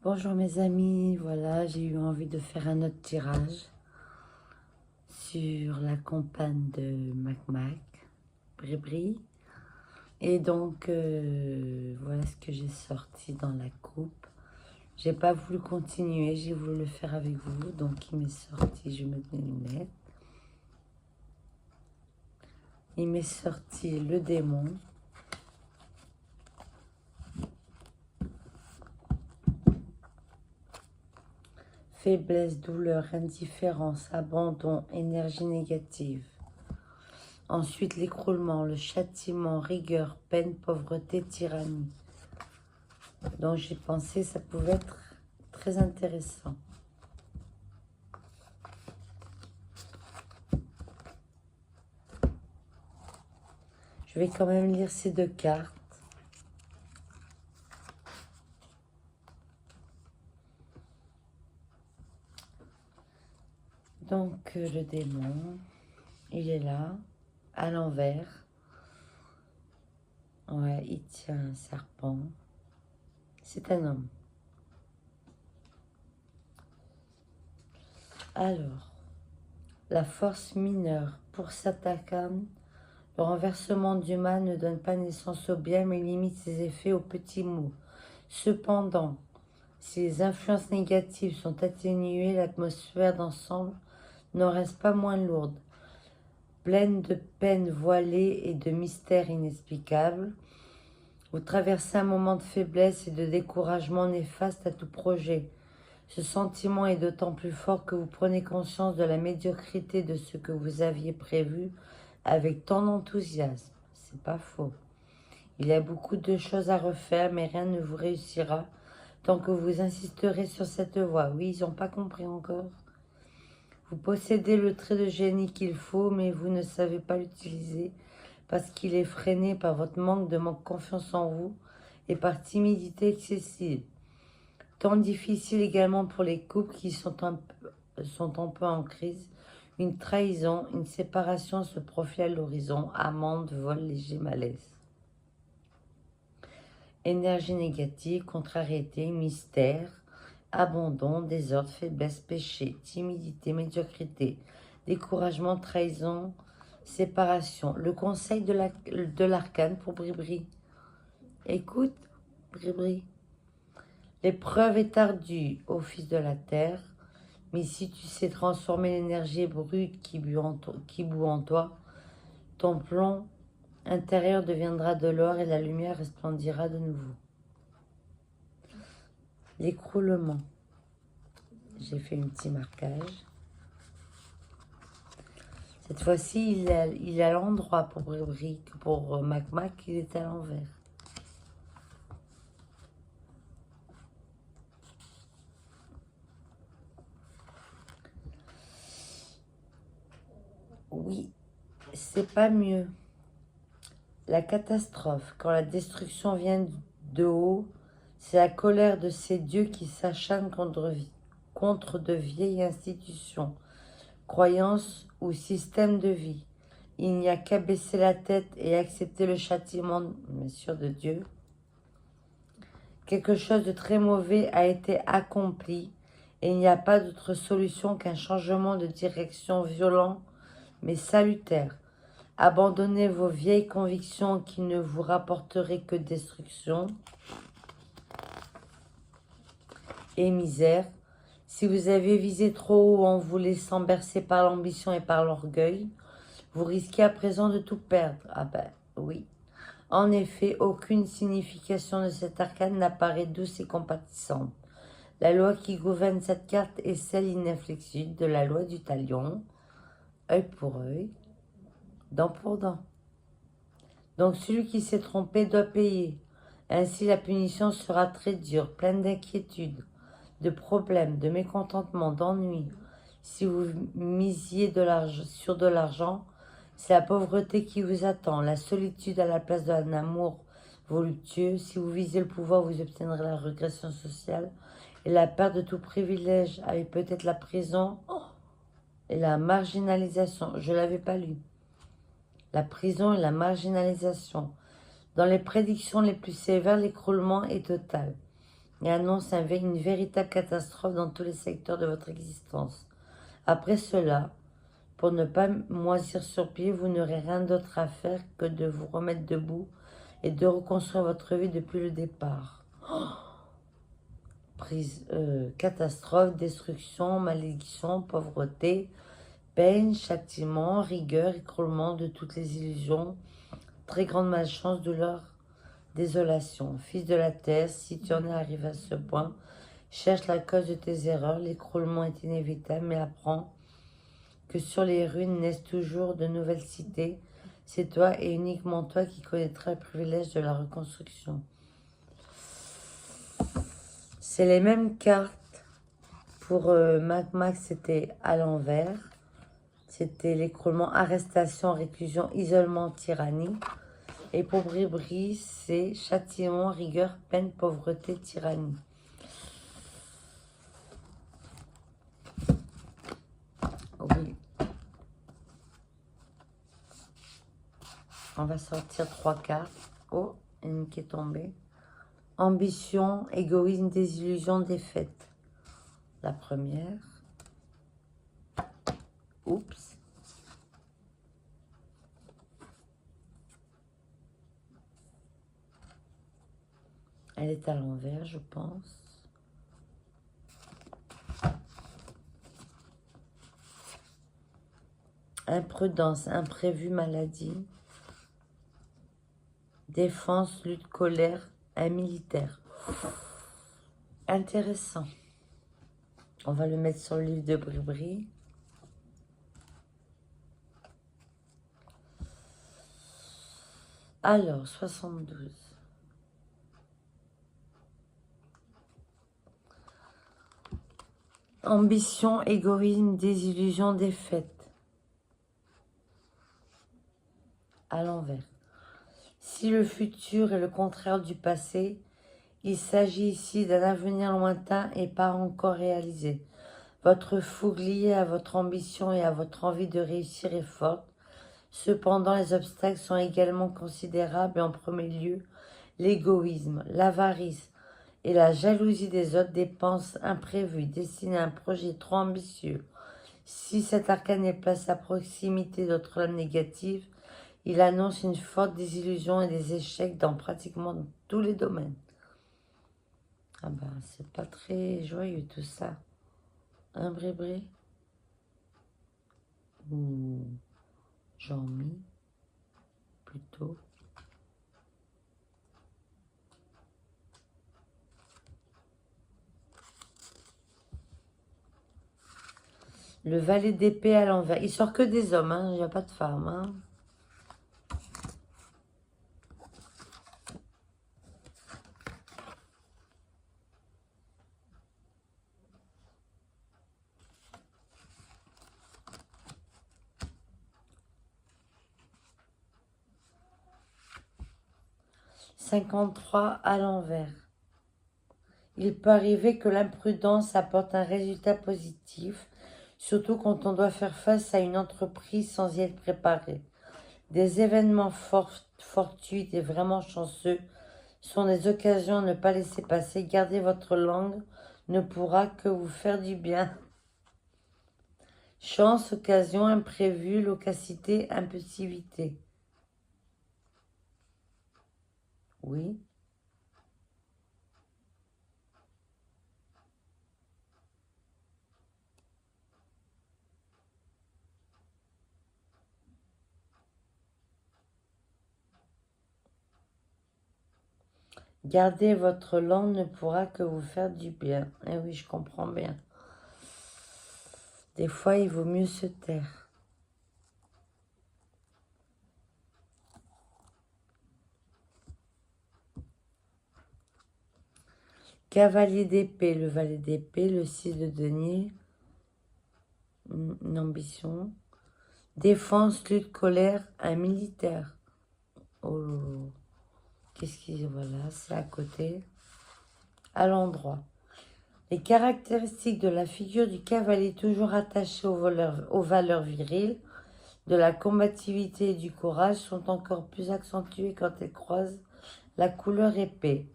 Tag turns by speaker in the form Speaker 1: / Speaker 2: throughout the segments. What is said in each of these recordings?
Speaker 1: Bonjour mes amis, voilà, j'ai eu envie de faire un autre tirage sur la campagne de Mac Bribri. Et donc, voilà ce que j'ai sorti dans la coupe. J'ai pas voulu continuer, j'ai voulu le faire avec vous. Donc, il m'est sorti, je vais mettre mes lunettes. Il m'est sorti le démon. Faiblesse, douleur, indifférence, abandon, énergie négative. Ensuite, l'écroulement, le châtiment, rigueur, peine, pauvreté, tyrannie. Donc, j'ai pensé que ça pouvait être très intéressant. Je vais quand même lire ces deux cartes. Donc, le démon, il est là, à l'envers. Ouais, il tient un serpent. C'est un homme. Alors, la force mineure pour Satakan, le renversement du mal ne donne pas naissance au bien, mais limite ses effets aux petits mots. Cependant, si les influences négatives sont atténuées, l'atmosphère d'ensemble n'en reste pas moins lourde, pleine de peines voilées et de mystères inexplicables. Vous traversez un moment de faiblesse et de découragement néfaste à tout projet. Ce sentiment est d'autant plus fort que vous prenez conscience de la médiocrité de ce que vous aviez prévu avec tant d'enthousiasme. C'est pas faux. Il y a beaucoup de choses à refaire, mais rien ne vous réussira tant que vous insisterez sur cette voie. Oui, ils n'ont pas compris encore. Vous possédez le trait de génie qu'il faut, mais vous ne savez pas l'utiliser parce qu'il est freiné par votre manque de confiance en vous et par timidité excessive. Temps difficile également pour les couples qui sont un peu en crise. Une trahison, une séparation se profile à l'horizon. Amende, vol, léger malaise. Énergie négative, contrariété, mystère, abandon, désordre, faiblesse, péché, timidité, médiocrité, découragement, trahison, séparation. Le conseil de l'arcane pour Bribri. Écoute, Bribri. L'épreuve est ardue, ô fils de la terre, mais si tu sais transformer l'énergie brute qui bout en toi, ton plomb intérieur deviendra de l'or et la lumière resplendira de nouveau. L'écroulement. J'ai fait un petit marquage. Cette fois-ci, il est à l'endroit pour Bribri, pour Mac, il est à l'envers. Oui, c'est pas mieux. La catastrophe, quand la destruction vient de haut, c'est la colère de ces dieux qui s'acharnent contre de vieilles institutions, croyances ou systèmes de vie. Il n'y a qu'à baisser la tête et accepter le châtiment, bien sûr, de Dieu. Quelque chose de très mauvais a été accompli et il n'y a pas d'autre solution qu'un changement de direction violent mais salutaire. Abandonnez vos vieilles convictions qui ne vous rapporteraient que destruction et misère. Si vous avez visé trop haut en vous laissant bercer par l'ambition et par l'orgueil, vous risquez à présent de tout perdre. Ah ben oui. En effet, aucune signification de cet arcane n'apparaît douce et compatissante. La loi qui gouverne cette carte est celle inflexible de la loi du talion, œil pour œil, dent pour dent. Donc celui qui s'est trompé doit payer. Ainsi la punition sera très dure, pleine d'inquiétudes, de problèmes, de mécontentement, d'ennuis. Si vous misiez sur de l'argent, c'est la pauvreté qui vous attend, la solitude à la place d'un amour voluptueux. Si vous visez le pouvoir, vous obtiendrez la régression sociale et la perte de tout privilège, avec peut-être la prison et la marginalisation. Je ne l'avais pas lu. La prison et la marginalisation. Dans les prédictions les plus sévères, l'écroulement est total. et annonce une véritable catastrophe dans tous les secteurs de votre existence. Après cela, pour ne pas moisir sur pied, vous n'aurez rien d'autre à faire que de vous remettre debout et de reconstruire votre vie depuis le départ. Catastrophe, destruction, malédiction, pauvreté, peine, châtiment, rigueur, écroulement de toutes les illusions, très grande malchance, douleur, désolation. Fils de la terre, si tu en es arrivé à ce point, cherche la cause de tes erreurs, l'écroulement est inévitable, mais apprends que sur les ruines naissent toujours de nouvelles cités. C'est toi et uniquement toi qui connaîtras le privilège de la reconstruction. C'est les mêmes cartes. Pour Mac, c'était à l'envers. C'était l'écroulement, arrestation, réclusion, isolement, tyrannie. Et pour Bribri, c'est châtiment, rigueur, peine, pauvreté, tyrannie. Oui. On va sortir 3 cartes. Oh, une qui est tombée. Ambition, égoïsme, désillusion, défaite. La première. Oups. Elle est à l'envers, je pense. Imprudence, imprévu, maladie. Défense, lutte, colère, un militaire. Intéressant. On va le mettre sur le livre de Bribri. Alors, 72. Ambition, égoïsme, désillusion, défaite. À l'envers. Si le futur est le contraire du passé, il s'agit ici d'un avenir lointain et pas encore réalisé. Votre fougue liée à votre ambition et à votre envie de réussir est forte. Cependant, les obstacles sont également considérables et en premier lieu, l'égoïsme, l'avarice et la jalousie des autres, dépenses imprévues destinées à un projet trop ambitieux. Si cet arcane est placé à proximité d'autres lames négatives, il annonce une forte désillusion et des échecs dans pratiquement tous les domaines. Ah ben, c'est pas très joyeux tout ça. Hein, Brébri? Ou Jean-Mi, plutôt. Le valet d'épée à l'envers. Il sort que des hommes, hein. Il n'y a pas de femmes. Hein. « 53 à l'envers. Il peut arriver que l'imprudence apporte un résultat positif, surtout quand on doit faire face à une entreprise sans y être préparé. Des événements fortuits et vraiment chanceux sont des occasions à ne pas laisser passer. Gardez votre langue, ne pourra que vous faire du bien. Chance, occasion, imprévu, loquacité, impulsivité. Oui. Garder votre langue ne pourra que vous faire du bien. Eh oui, je comprends bien. Des fois, il vaut mieux se taire. Cavalier d'épée, le valet d'épée, le 6 de denier, une ambition. Défense, lutte, colère, un militaire. Oh, qu'est-ce qu'il... Voilà, c'est à côté. À l'endroit. Les caractéristiques de la figure du cavalier toujours attachée aux valeurs viriles, de la combativité et du courage sont encore plus accentuées quand elles croisent la couleur épée,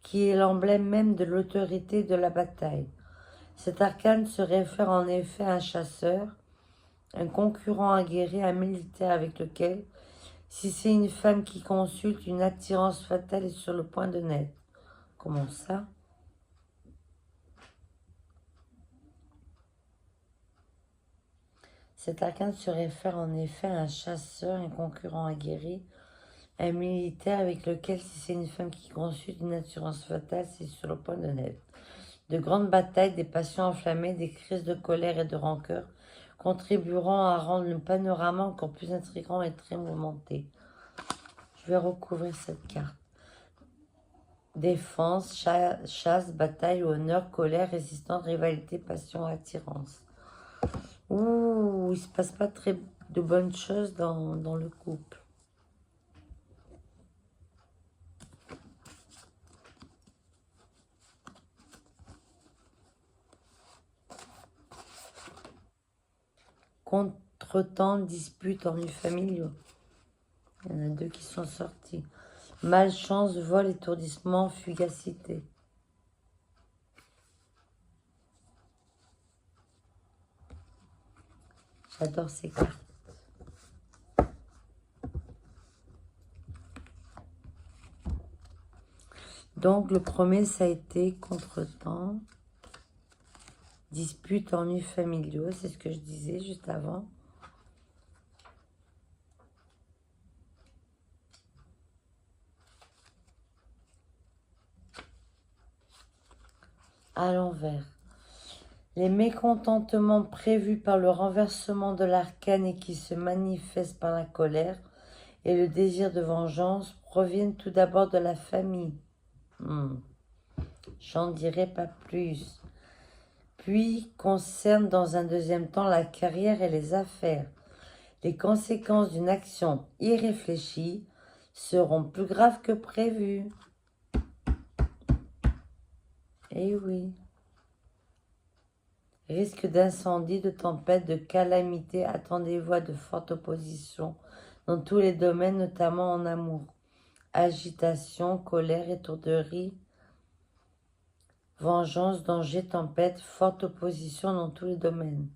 Speaker 1: qui est l'emblème même de l'autorité de la bataille. Cet arcane se réfère en effet à un chasseur, un concurrent aguerri, un militaire avec lequel, si c'est une femme qui consulte, une attirance fatale est sur le point de naître. Comment ça? Cet arcane se réfère en effet à un chasseur, un concurrent aguerri, un militaire avec lequel, si c'est une femme qui consulte, une attirance fatale, c'est sur le point de naître. De grandes batailles, des passions enflammées, des crises de colère et de rancœur contribueront à rendre le panorama encore plus intrigant et très mouvementé. Je vais recouvrir cette carte. Défense, chasse, bataille, honneur, colère, résistance, rivalité, passion, attirance. Ouh, il se passe pas très de bonnes choses dans le couple. Contretemps, disputes, ennuis familiaux. Il y en a deux qui sont sortis. Malchance, vol, étourdissement, fugacité. J'adore ces cartes. Donc, le premier, ça a été contretemps, disputes, ennuis familiaux. C'est ce que je disais juste avant. À l'envers. Les mécontentements prévus par le renversement de l'arcane et qui se manifestent par la colère et le désir de vengeance proviennent tout d'abord de la famille. J'en dirai pas plus. Puis concernent dans un deuxième temps la carrière et les affaires. Les conséquences d'une action irréfléchie seront plus graves que prévues. Eh oui. Risque d'incendie, de tempête, de calamité, attendez-vous à de fortes oppositions dans tous les domaines, notamment en amour. Agitation, colère, étourderie, vengeance, danger, tempête, forte opposition dans tous les domaines.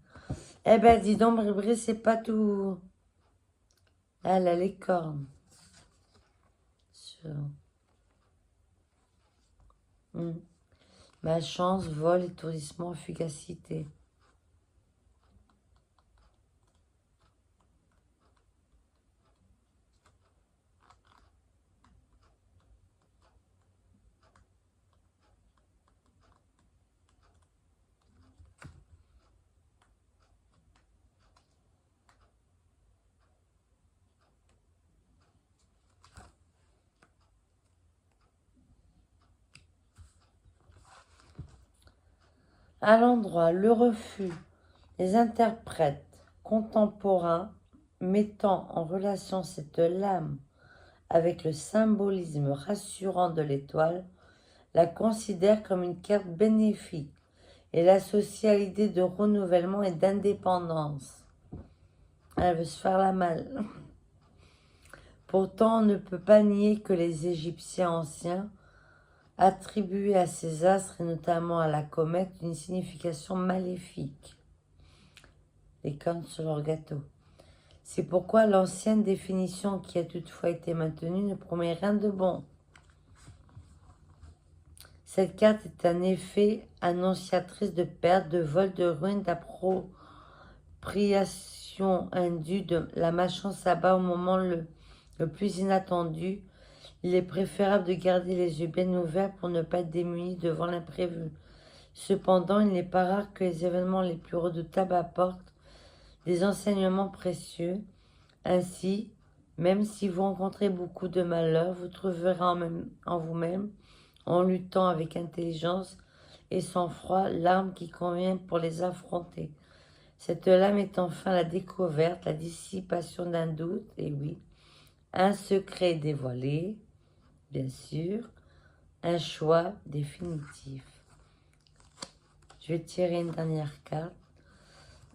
Speaker 1: Eh ben, dis donc, Bribri, c'est pas tout. Là, elle a les cornes. Malchance, vol, étourdissement, fugacité. À l'endroit, le refus, les interprètes contemporains mettant en relation cette lame avec le symbolisme rassurant de l'étoile, la considèrent comme une carte bénéfique et l'associe à l'idée de renouvellement et d'indépendance. Elle veut se faire la malle. Pourtant, on ne peut pas nier que les Égyptiens anciens attribuaient à ces astres, et notamment à la comète, une signification maléfique. Les cornes sur leur gâteau. C'est pourquoi l'ancienne définition qui a toutefois été maintenue ne promet rien de bon. Cette carte est en effet annonciatrice de perte, de vol, de ruine, d'appropriation indue, de la malchance s'abat au moment le plus inattendu. Il est préférable de garder les yeux bien ouverts pour ne pas être démunis devant l'imprévu. Cependant, il n'est pas rare que les événements les plus redoutables apportent des enseignements précieux. Ainsi, même si vous rencontrez beaucoup de malheurs, vous trouverez en vous-même, en luttant avec intelligence et sang-froid, l'arme qui convient pour les affronter. Cette lame est enfin la découverte, la dissipation d'un doute, et oui, un secret dévoilé, bien sûr, un choix définitif. Je vais tirer une dernière carte.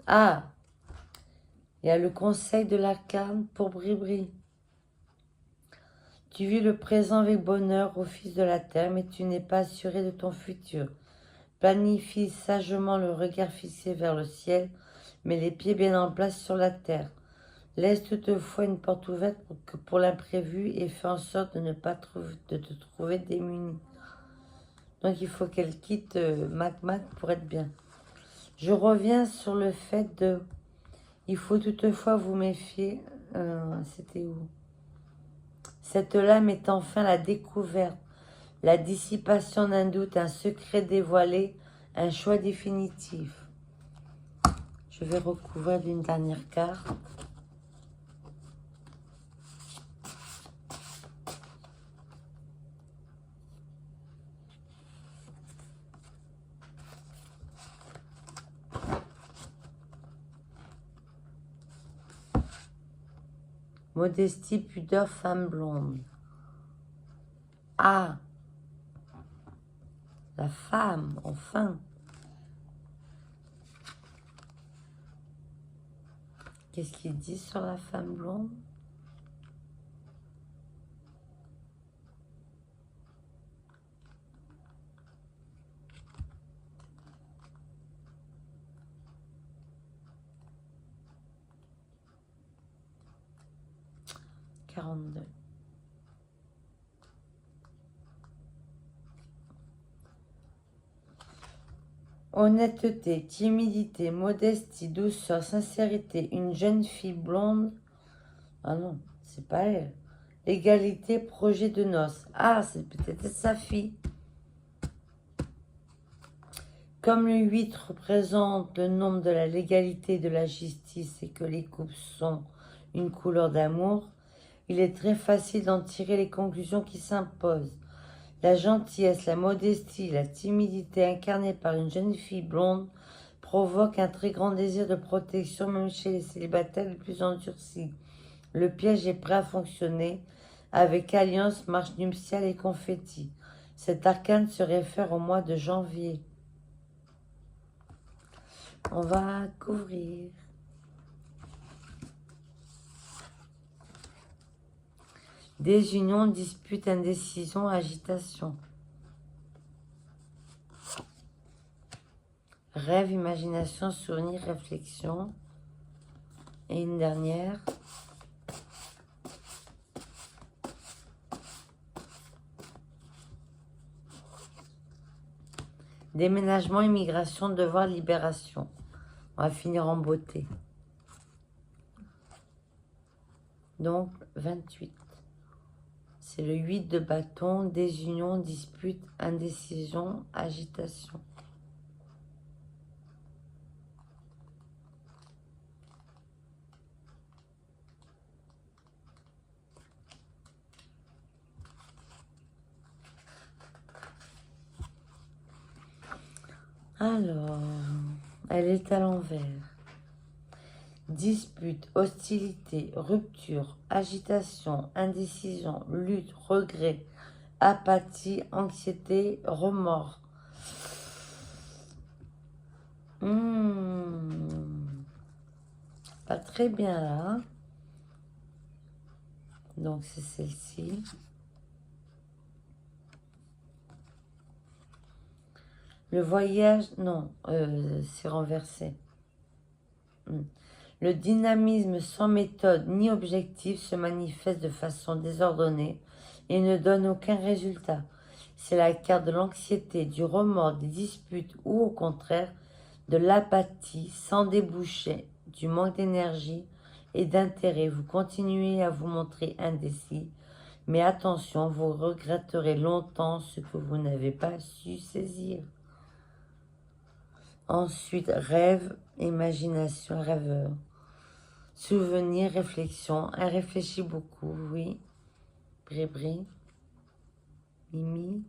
Speaker 1: Ah, il y a le conseil de l'arcane pour Bribri. Tu vis le présent avec bonheur au fils de la terre, mais tu n'es pas assuré de ton futur. Planifie sagement le regard fixé vers le ciel, mais les pieds bien en place sur la terre. Laisse toutefois une porte ouverte pour l'imprévu et fais en sorte de ne pas de te trouver démuni. Donc il faut qu'elle quitte Mac pour être bien. Je reviens sur le fait de... Il faut toutefois vous méfier. C'était où? Cette lame est enfin la découverte, la dissipation d'un doute, un secret dévoilé, un choix définitif. Je vais recouvrir d'une dernière carte. Modestie, pudeur, femme blonde. Ah, la femme, enfin. Qu'est-ce qu'il dit sur la femme blonde? « 42. Honnêteté, timidité, modestie, douceur, sincérité, une jeune fille blonde. Ah non, c'est pas elle. Égalité, projet de noces. Ah, c'est peut-être sa fille. Comme le 8 représente le nombre de la légalité et de la justice et que les couples sont une couleur d'amour, il est très facile d'en tirer les conclusions qui s'imposent. La gentillesse, la modestie, la timidité incarnée par une jeune fille blonde provoquent un très grand désir de protection même chez les célibataires les plus endurcis. Le piège est prêt à fonctionner avec alliance, marche nuptiale et confetti. Cet arcane se réfère au mois de janvier. On va couvrir. Désunion, dispute, indécision, agitation. Rêve, imagination, souvenir, réflexion. Et une dernière. Déménagement, immigration, devoir, libération. On va finir en beauté. Donc, 28. C'est le 8 de bâton, désunion, dispute, indécision, agitation. Alors, elle est à l'envers. Dispute, hostilité, rupture, agitation, indécision, lutte, regret, apathie, anxiété, remords. Pas très bien là. Donc c'est celle-ci. Le voyage, non, c'est renversé. Le dynamisme sans méthode ni objectif se manifeste de façon désordonnée et ne donne aucun résultat. C'est la carte de l'anxiété, du remords, des disputes ou au contraire de l'apathie sans débouché, du manque d'énergie et d'intérêt. Vous continuez à vous montrer indécis, mais attention, vous regretterez longtemps ce que vous n'avez pas su saisir. Ensuite, rêve, imagination, rêveur. Souvenir, réflexion. Elle réfléchit beaucoup, oui. Bri-bri. Mimi.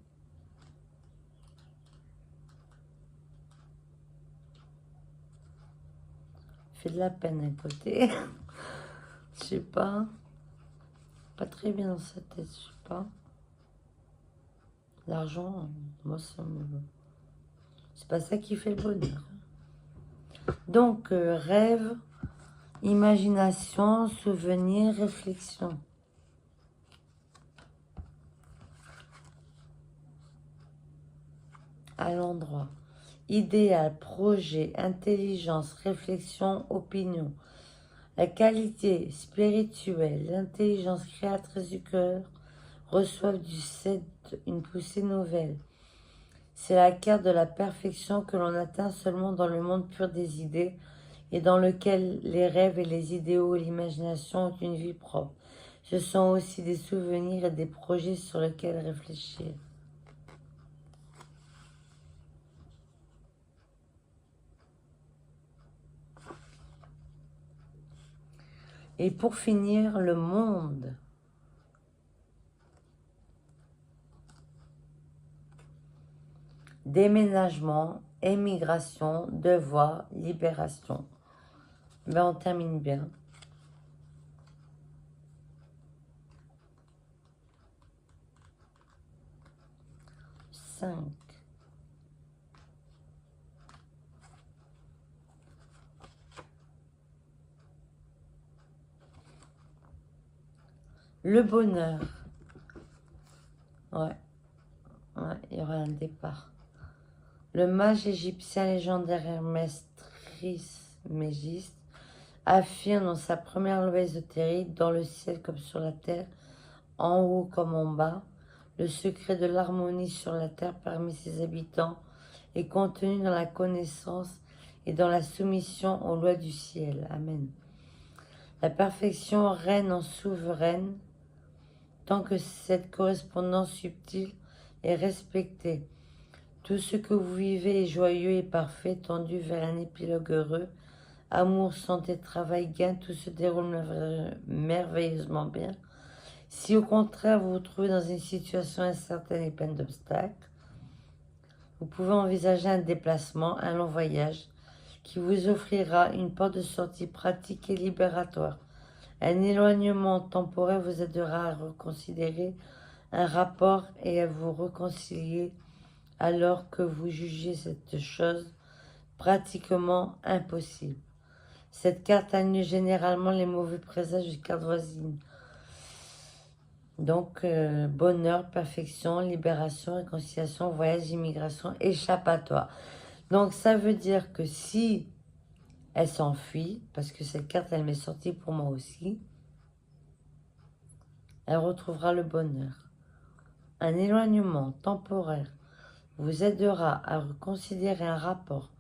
Speaker 1: Fait de la peine à côté. Je sais pas. Pas très bien dans sa tête, je sais pas. L'argent, moi, ça me... C'est pas ça qui fait le bonheur. Donc, rêve, imagination, souvenir, réflexion. à l'endroit. Idéal, projet, intelligence, réflexion, opinion. La qualité spirituelle, l'intelligence créatrice du cœur reçoivent du cèdre une poussée nouvelle. C'est la carte de la perfection que l'on atteint seulement dans le monde pur des idées et dans lequel les rêves et les idéaux et l'imagination ont une vie propre. Ce sont aussi des souvenirs et des projets sur lesquels réfléchir. Et pour finir, le monde. Déménagement, émigration, devoir, libération. Ben, on termine bien. 5. Le bonheur. Ouais, il y aura un départ. Le mage égyptien légendaire Hermès Trismégiste affirme dans sa première loi ésotérique, dans le ciel comme sur la terre, en haut comme en bas, le secret de l'harmonie sur la terre parmi ses habitants est contenu dans la connaissance et dans la soumission aux lois du ciel. Amen. La perfection règne en souveraine tant que cette correspondance subtile est respectée. Tout ce que vous vivez est joyeux et parfait, tendu vers un épilogue heureux. Amour, santé, travail, gain, tout se déroule merveilleusement bien. Si au contraire vous vous trouvez dans une situation incertaine et pleine d'obstacles, vous pouvez envisager un déplacement, un long voyage, qui vous offrira une porte de sortie pratique et libératoire. Un éloignement temporaire vous aidera à reconsidérer un rapport et à vous réconcilier alors que vous jugez cette chose pratiquement impossible. Cette carte annule généralement les mauvais présages des cartes voisines. Donc, bonheur, perfection, libération, réconciliation, voyage, immigration, échappatoire. Donc, ça veut dire que si elle s'enfuit, parce que cette carte, elle m'est sortie pour moi aussi, elle retrouvera le bonheur. Un éloignement temporaire vous aidera à reconsidérer un rapport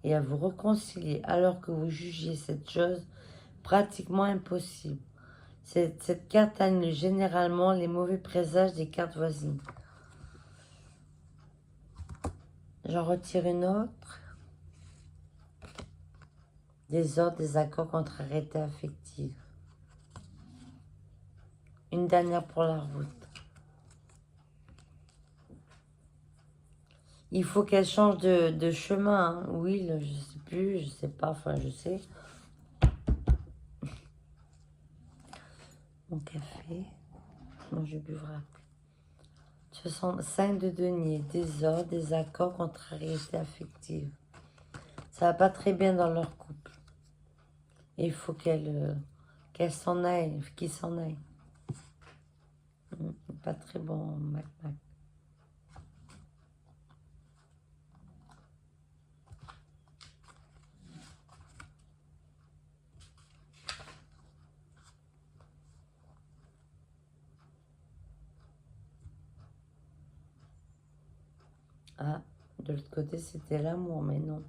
Speaker 1: et à vous réconcilier alors que vous jugiez cette chose pratiquement impossible. Cette carte annule généralement les mauvais présages des cartes voisines. J'en retire une autre. Désordre, désaccord, contrariété affective. Une dernière pour la route. Il faut qu'elle change de chemin. Hein. Oui, je sais plus, je sais pas, enfin je sais. Mon café. Bon, je buvrai après. 5 de denier. Désordre, désaccord, contrariété affective. Ça va pas très bien dans leur couple. Et il faut qu'elle s'en aille, qu'il s'en aille. Pas très bon, Mac. Ah, de l'autre côté, c'était l'amour, mais non.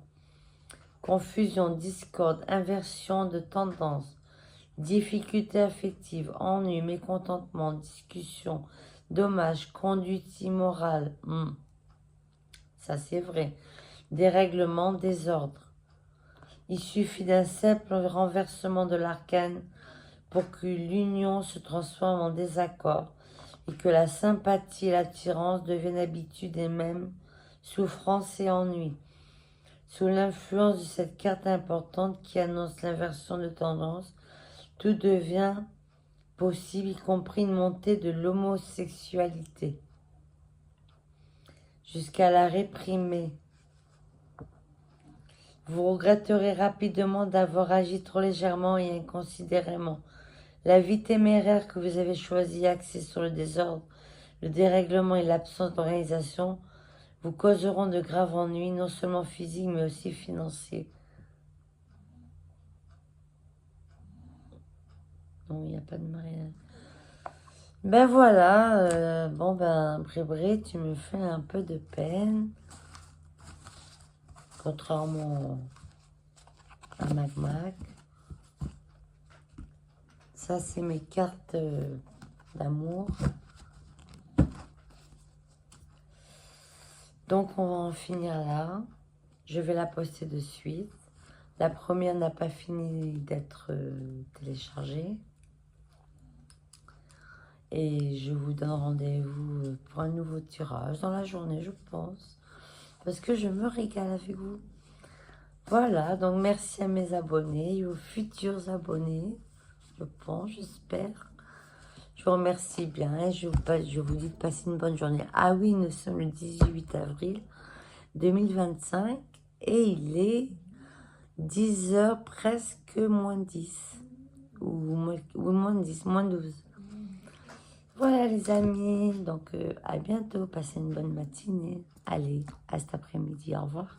Speaker 1: Confusion, discorde, inversion de tendance, difficulté affective, ennui, mécontentement, discussion, dommage, conduite immorale. Ça, c'est vrai. Dérèglement, désordre. Il suffit d'un simple renversement de l'arcane pour que l'union se transforme en désaccord et que la sympathie et l'attirance deviennent habitude et même souffrance et ennui. Sous l'influence de cette carte importante qui annonce l'inversion de tendance, tout devient possible, y compris une montée de l'homosexualité, jusqu'à la réprimer. Vous regretterez rapidement d'avoir agi trop légèrement et inconsidérément. La vie téméraire que vous avez choisie, axée sur le désordre, le dérèglement et l'absence d'organisation, vous causeront de graves ennuis, non seulement physiques, mais aussi financiers. Non, il n'y a pas de mariage. Ben voilà, bon ben, Brébré, tu me fais un peu de peine. Contrairement à Mac. Ça, c'est mes cartes d'amour. Donc, on va en finir là. Je vais la poster de suite. La première n'a pas fini d'être téléchargée. Et je vous donne rendez-vous pour un nouveau tirage dans la journée, je pense. Parce que je me régale avec vous. Voilà, donc merci à mes abonnés et aux futurs abonnés. Je pense, j'espère. Je vous remercie bien et je vous dis de passer une bonne journée. Ah oui, nous sommes le 18 avril 2025 et il est 10 heures presque moins 10. Ou moins 10, moins 12. Voilà les amis, donc à bientôt, passez une bonne matinée. Allez, à cet après-midi, au revoir.